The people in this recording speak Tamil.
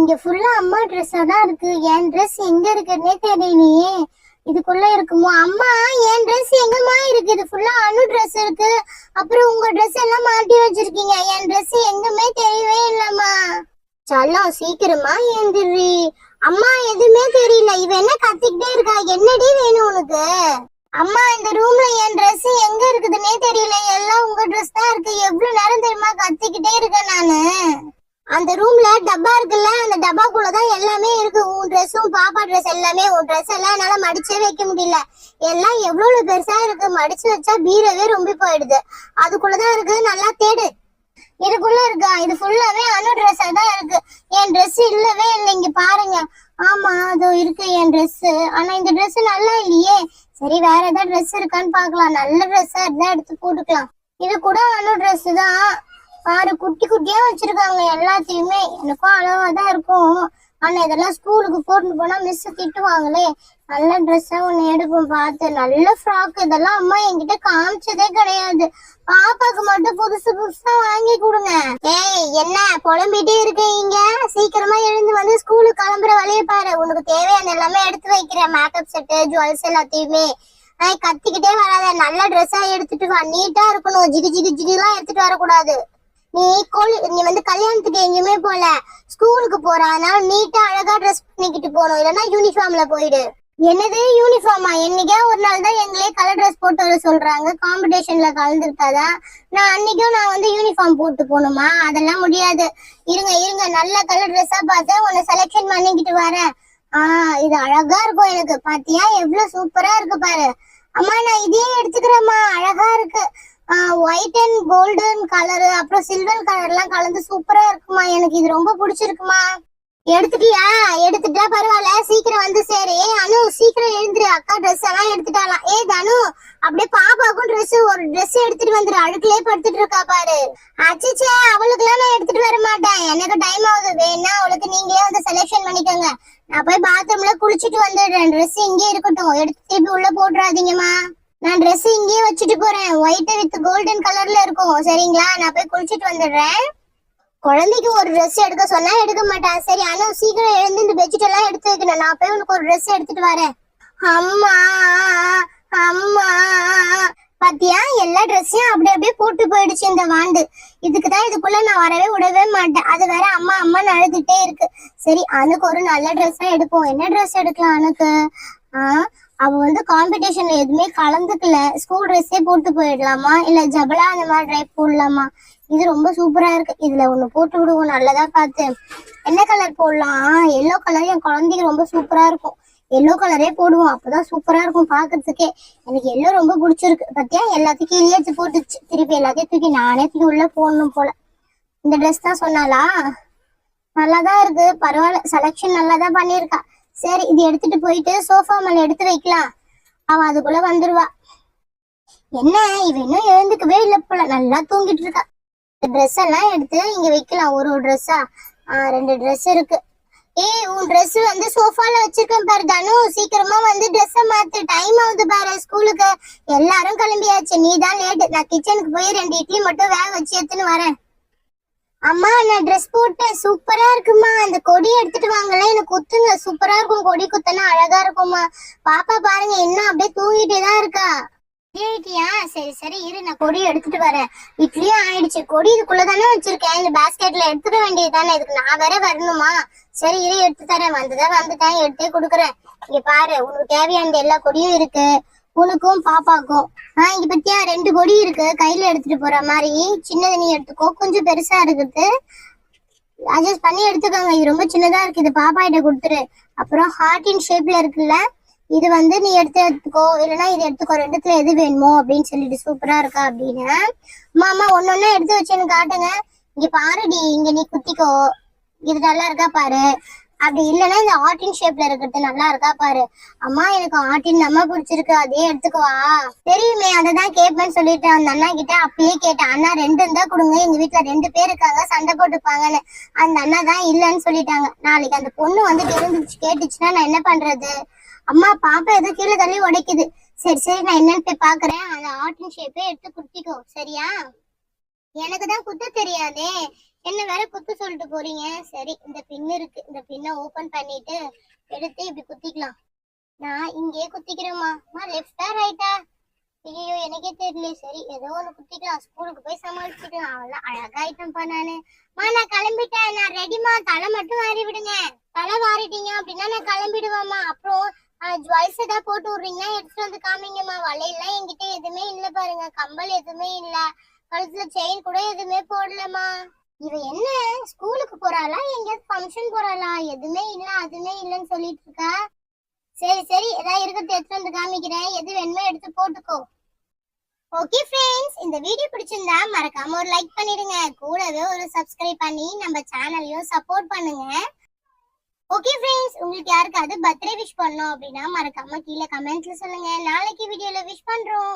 இங்க ஃபுல்லா அம்மா ட்ரெஸ்ஸா தான் இருக்கு. என் ட்ரெஸ் எங்க இருக்குன்னே தெரியலையே. இதுக்குள்ள இருக்குமோ? அம்மா, என் ட்ரெஸ் எங்கம்மா இருக்கு? இது ஃபுல்லா அனு ட்ரெஸ் இருக்கு. அப்புறம் உங்க ட்ரெஸ் எல்லாம் மாட்டி வச்சிருக்கீங்க. என் ட்ரெஸ் எங்குமே தெரியவே இல்லம்மா. செல்லம், சீக்கிரமா ஏந்திரி. அம்மா, எதுவுமே தெரியல. இவ என்ன கத்திக்கிட்டே இருக்கா? என்னடி வேணும் உனக்கு? அம்மா, இந்த ரூம்ல என் ட்ரெஸ் எங்க இருக்குதுன்னே தெரியல. எல்லாம் உங்க ட்ரெஸ் தான் இருக்கு. எவ்வளவு நேரம் தெரியுமா கத்திக்கிட்டே இருக்கேன் நானு. அந்த ரூம்ல டப்பா இருக்குல்ல, அந்த டப்பாக்குள்ளதான் எல்லாமே இருக்கு. உன் ட்ரெஸ்ஸும் பாப்பா ட்ரெஸ் எல்லாமே. உன் ட்ரெஸ் எல்லாம் என்னால மடிச்சே வைக்க முடியல. எல்லாம் எவ்வளவு பெருசா இருக்கு. மடிச்சு வச்சா பீரவே ரொம்ப போயிடுது. அதுக்குள்ளதான் இருக்கு. நல்லா தேடு. இதுக்குள்ள இருக்கா? இது ஃபுல்லாவே அனு ட்ரெஸ்ஸா தான் இருக்கு. என் ட்ரெஸ் இல்லவே இல்லை. இங்க பாருங்க. ஆமா, அதோ இருக்கு என் ட்ரெஸ். ஆனா இந்த ட்ரெஸ் நல்லா இல்லையே. சரி, வேற ஏதாவது ட்ரெஸ் இருக்கான்னு பாக்கலாம். நல்ல ட்ரெஸ்ஸா இருந்தா எடுத்து போட்டுக்கலாம். இது கூட அனு ட்ரெஸ் தான். பாரு, குட்டி குட்டியா வச்சிருக்காங்க எல்லாத்தையுமே. எனக்கும் அளவாதான் இருக்கும். ஆனா இதெல்லாம் ஸ்கூலுக்கு போட்டு போனா மிஸ் திட்டுவாங்களே. நல்ல ட்ரெஸ்ஸா ஒண்ணு எடுப்போம் பார்த்து. நல்ல ஃப்ராக். இதெல்லாம் அம்மா என்கிட்ட காமிச்சதே கிடையாது. பாப்பாக்கு மட்டும் புதுசு புதுசா வாங்கி கொடுங்க. ஏய், என்ன புலம்பிட்டே இருக்கீங்க? சீக்கிரமா எழுந்து வந்து ஸ்கூலுக்கு கிளம்புற வழிய பாரு. உனக்கு தேவையான எல்லாமே எடுத்து வைக்கிறேன். மேக்கப் செட்டு, ஜுவல்ஸ் எல்லாத்தையுமே. கத்திக்கிட்டே வராத. நல்ல ட்ரெஸ்ஸா எடுத்துட்டு வா. நீட்டா இருக்கணும். ஜிகு ஜிகு ஜிகுலாம் எடுத்துட்டு வரக்கூடாது. நீ வந்து கல்யாணத்துக்கு எங்கேயுமே போல, ஸ்கூலுக்கு போற. அதனால நீட்டா அழகா ட்ரெஸ் பண்ணிக்கிட்டு போகணும். இல்லைன்னா யூனிஃபார்ம்ல போயிடு. என்னது யூனிஃபார்மா? என்னைக்கா ஒரு நாள் தான் எங்களே கலர் ட்ரெஸ் போட்டு வர சொல்றாங்க. காம்படிஷன்ல கலந்துருக்காதான் நான் வந்து யூனிஃபார்ம் போட்டு போகணுமா? அதெல்லாம் முடியாது. இருங்க, நல்ல கலர் ட்ரெஸ்ஸா பார்த்து உன்னை செலக்ஷன் பண்ணிக்கிட்டு வரேன். இது அழகா இருக்கும். எனக்கு பாத்தியா எவ்வளவு சூப்பரா இருக்கு பாரு. அம்மா, நான் இதையே எடுத்துக்கிறேம்மா. அழகா இருக்கு. ஒயிட் அண்ட் கோல்டன் கலர், அப்புறம் சில்வர் கலர் எல்லாம் கலந்து சூப்பரா இருக்குமா. எனக்கு இது ரொம்ப பிடிச்சிருக்குமா. எடுத்துட்டியா? எடுத்துட்டா பரவாயில்ல. சீக்கிரம் வந்து சேரு. அனு, சீக்கிரம் எழுந்துரு. அக்கா ட்ரெஸ் எல்லாம் எடுத்துட்டாலாம். தனு, அப்படியே பாப்பாக்கும் ஒரு ட்ரெஸ் எடுத்துட்டு வந்துரு. அழுக்குலயே படுத்துட்டு இருக்கா பாரு. அச்சிச்சே, அவளுக்கு எல்லாம் நான் எடுத்துட்டு வர மாட்டேன். எனக்கு டைம் ஆகுது. வேணா அவளுக்கு நீங்களே வந்து செலக்ஷன் பண்ணிக்கோங்க. நான் போய் பாத்ரூம்ல குளிச்சுட்டு வந்துடுறேன். ட்ரெஸ் இங்கே இருக்கட்டும். எடுத்து திருப்பி உள்ள போட்டுறாதீங்கம்மா. நான் ட்ரெஸ் இங்கேயே வச்சுட்டு போறேன். ஒயிட் வித் கோல்டன் கலர்ல இருக்கும். சரிங்களா? நான் போய் குளிச்சுட்டு வந்துடுறேன். குழந்தைக்கு ஒரு ட்ரெஸ் எடுக்க சொன்னா எடுக்க மாட்டேன். சரி அனு, சீக்கிரம் எழுந்து இந்த பெட்ஷீட் எல்லாம் எடுத்து வைக்கணும். நான் போய் உனக்கு ஒரு ட்ரெஸ் எடுத்துட்டு வரேன். அம்மா, அம்மா, பாத்தியா எல்லா ட்ரெஸ்ஸையும் அப்படியே போட்டு போயிடுச்சு இந்த வாண்டு. இதுக்குதான் இதுக்குள்ள நான் வரவே விடவே மாட்டேன். அது வேற அம்மா அம்மான்னு அழுதுட்டே இருக்கு. சரி, அனுக்கு ஒரு நல்ல ட்ரெஸ்ஸா எடுப்போம். என்ன ட்ரெஸ் எடுக்கலாம் அனுக்கு? அவ வந்து காம்படிஷன்ல எதுவுமே கலந்துக்கல. ஸ்கூல் ட்ரெஸ்ஸே போட்டு போயிடலாமா, இல்ல ஜபலா அந்த மாதிரி ட்ரை போடலாமா? இது ரொம்ப சூப்பரா இருக்கு. இதுல ஒண்ணு போட்டு விடுவோம் நல்லதா பார்த்து. என்ன கலர் போடலாம்? எல்லோ கலர் என் குழந்தைக்கு ரொம்ப சூப்பரா இருக்கும். எல்லோ கலரே போடுவோம். அப்பதான் சூப்பரா இருக்கும் பாக்குறதுக்கே. எனக்கு எல்லோ ரொம்ப பிடிச்சிருக்கு. பத்தியா எல்லாத்தையும் கீழே போட்டுச்சு. திருப்பி எல்லாத்தையும் தூக்கி நானே தூக்கி உள்ள போடணும் போல. இந்த ட்ரெஸ் தான் சொன்னாலா? நல்லாதான் இருக்கு. பரவாயில்ல, செலக்ஷன் நல்லாதான் பண்ணிருக்கா. சரி, இது எடுத்துட்டு போயிட்டு சோஃபா மேல எடுத்து வைக்கலாம். அவ அதுக்குள்ள வந்துருவா. என்ன, இவ இன்னும் எழுந்துக்கவே இல்லை போல. நல்லா தூங்கிட்டு இருக்கா. ட்ரெஸ் எல்லாம் எடுத்து இங்க வைக்கலாம். ஒரு ட்ரெஸ்ஸா? 2 ட்ரெஸ் இருக்கு. உன் ட்ரெஸ் வந்து சோஃபால வச்சிருக்கேன் பாரு தனு. சீக்கிரமா வந்து ட்ரெஸ்ஸ மாத்து. டைம் ஆகுது பாரு ஸ்கூலுக்கு. எல்லாரும் கிளம்பியாச்சு. நீ தான் லேட். நான் கிச்சனுக்கு போய் 2 இட்லி மட்டும் வேக வச்சு எடுத்துன்னு வரேன். அம்மா, நான் ட்ரெஸ் போட்டேன். சூப்பரா இருக்குமா. அந்த கொடி எடுத்துட்டு வாங்கல, எனக்கு குத்துங்க. சூப்பரா இருக்கும். கொடி குத்தனா அழகா இருக்குமா. பாப்பா பாருங்க, இன்னும் அப்படியே தூங்கிட்டேதான் இருக்கா. சரி இரு, நான் கொடி எடுத்துட்டு வரேன். இட்லியும் ஆயிடுச்சு. கொடி இதுக்குள்ளதானே வச்சிருக்கேன். இந்த பாஸ்கெட்ல எடுத்துக்க வேண்டியதுதானே. இதுக்கு நான் வேற வரணுமா? சரி இரு, எடுத்து தரேன். வந்துட்டேன், எடுத்தே கொடுக்குறேன். இங்க பாரு, உனக்கு தேவையான எல்லா கொடியும் இருக்கு. உனக்கும் பாப்பாக்கும். இங்க பத்தியா 2 கொடி இருக்கு. கையில எடுத்துட்டு போற மாதிரி. சின்னது நீ எடுத்துக்கோ. கொஞ்சம் பெருசா இருக்குது, அட்ஜஸ்ட் பண்ணி எடுத்துக்கோங்க. இது ரொம்ப சின்னதா இருக்கு. இது பாப்பா கிட்ட கொடுத்துரு. அப்புறம் ஹார்டின் ஷேப்ல இருக்குல்ல, இது வந்து நீ எடுத்துக்கோ. இல்லைன்னா இது எடுத்துக்கோ. 2த்துல எது வேணுமோ அப்படின்னு சொல்லிட்டு. சூப்பரா இருக்கா அப்படின்னு. அம்மா ஒன்னொன்னா எடுத்து வச்சு எனக்கு காட்டுங்க. இங்க பாருடி, இங்க நீ குத்திக்கோ. இது நல்லா இருக்கா பாரு. அப்படி இல்லைன்னா இந்த ஆர்டின் ஷேப்ல இருக்கிறது நல்லா இருக்கா பாரு. அம்மா, எனக்கு ஆர்டின் நம்ம பிடிச்சிருக்கு. அதே எடுத்துக்குவா. தெரியுமே, அததான் கேட்பேன்னு சொல்லிட்டு அந்த அண்ணா கிட்ட அப்பயே கேட்டேன். அண்ணா 2 இருந்தா கொடுங்க, எங்க வீட்டுல 2 பேர் இருக்காங்க, சண்டை போட்டுப்பாங்கன்னு. அந்த அண்ணா தான் இல்லைன்னு சொல்லிட்டாங்க. நாளைக்கு அந்த பொண்ணு வந்து கேட்டுச்சுன்னா நான் என்ன பண்றது? அம்மா, பாப்பா ஏதோ கீழே தள்ளி உடைக்குது. சரி, நான் என்னன்னு போய் பாக்குறேன். அந்த ஆர்டின் ஷேப்பே எடுத்து குத்திக்கோ. சரியா? எனக்கு தான் குத்த தெரியாதே. என்ன வேற குத்து சொல்லிட்டு போறீங்க. சரி, இந்த பின் இருக்கு, இந்த பின்னை ஓபன் பண்ணிட்டு எடுத்து இப்படி குத்திக்கலாம். நான் இங்கே குத்திக்கிறேம்மா. லெஃப்டா ரைட்டா? ஐயோ, எனக்கே தெரியல. சரி, ஏதோ ஒண்ணு குத்திக்கலாம். ஸ்கூலுக்கு போய் சமாளிச்சுக்கலாம். அவ்வளவு அழகாயிட்டேன்ப்பா நானு. நான் கிளம்பிட்டேன். நான் ரெடிமா. தலை மட்டும் வாரி விடுங்க. தலை வாரிட்டீங்க அப்படின்னா நான் கிளம்பிடுவேம்மா. அப்புறம் ஜுவல்ஸ் ஏதாவது போட்டு விடுறீங்கன்னா எடுத்துட்டு வந்து காமிங்கம்மா. வலையெல்லாம் என்கிட்ட எதுவுமே இல்ல பாருங்க. கம்பல் எதுவுமே இல்ல. கழுத்துல செயின் கூட எதுவுமே போடலம்மா. இவ என்ன ஸ்கூலுக்கு போறாளா, எங்கேயாவது ஃபங்க்ஷன் போறாளா? எதுவுமே இல்ல, அதுவுமே இல்லன்னு சொல்லிட்டு இருக்கா. சரி சரி, ஏதாவது இருக்கிறது எடுத்து வந்து காமிக்கிறேன். எது வேணுமோ எடுத்து போட்டுக்கோ. ஓகே ஃப்ரெண்ட்ஸ், இந்த வீடியோ பிடிச்சிருந்தா மறக்காம ஒரு லைக் பண்ணிடுங்க. கூடவே ஒரு சப்ஸ்கிரைப் பண்ணி நம்ம சேனலையும் சப்போர்ட் பண்ணுங்க. ஓகே ஃப்ரெண்ட்ஸ், உங்களுக்கு யாருக்காவது பர்த்டே விஷ் பண்ணோம் அப்படின்னா மறக்காம கீழே கமெண்ட்ல சொல்லுங்க. நாளைக்கு வீடியோல விஷ் பண்றோம்.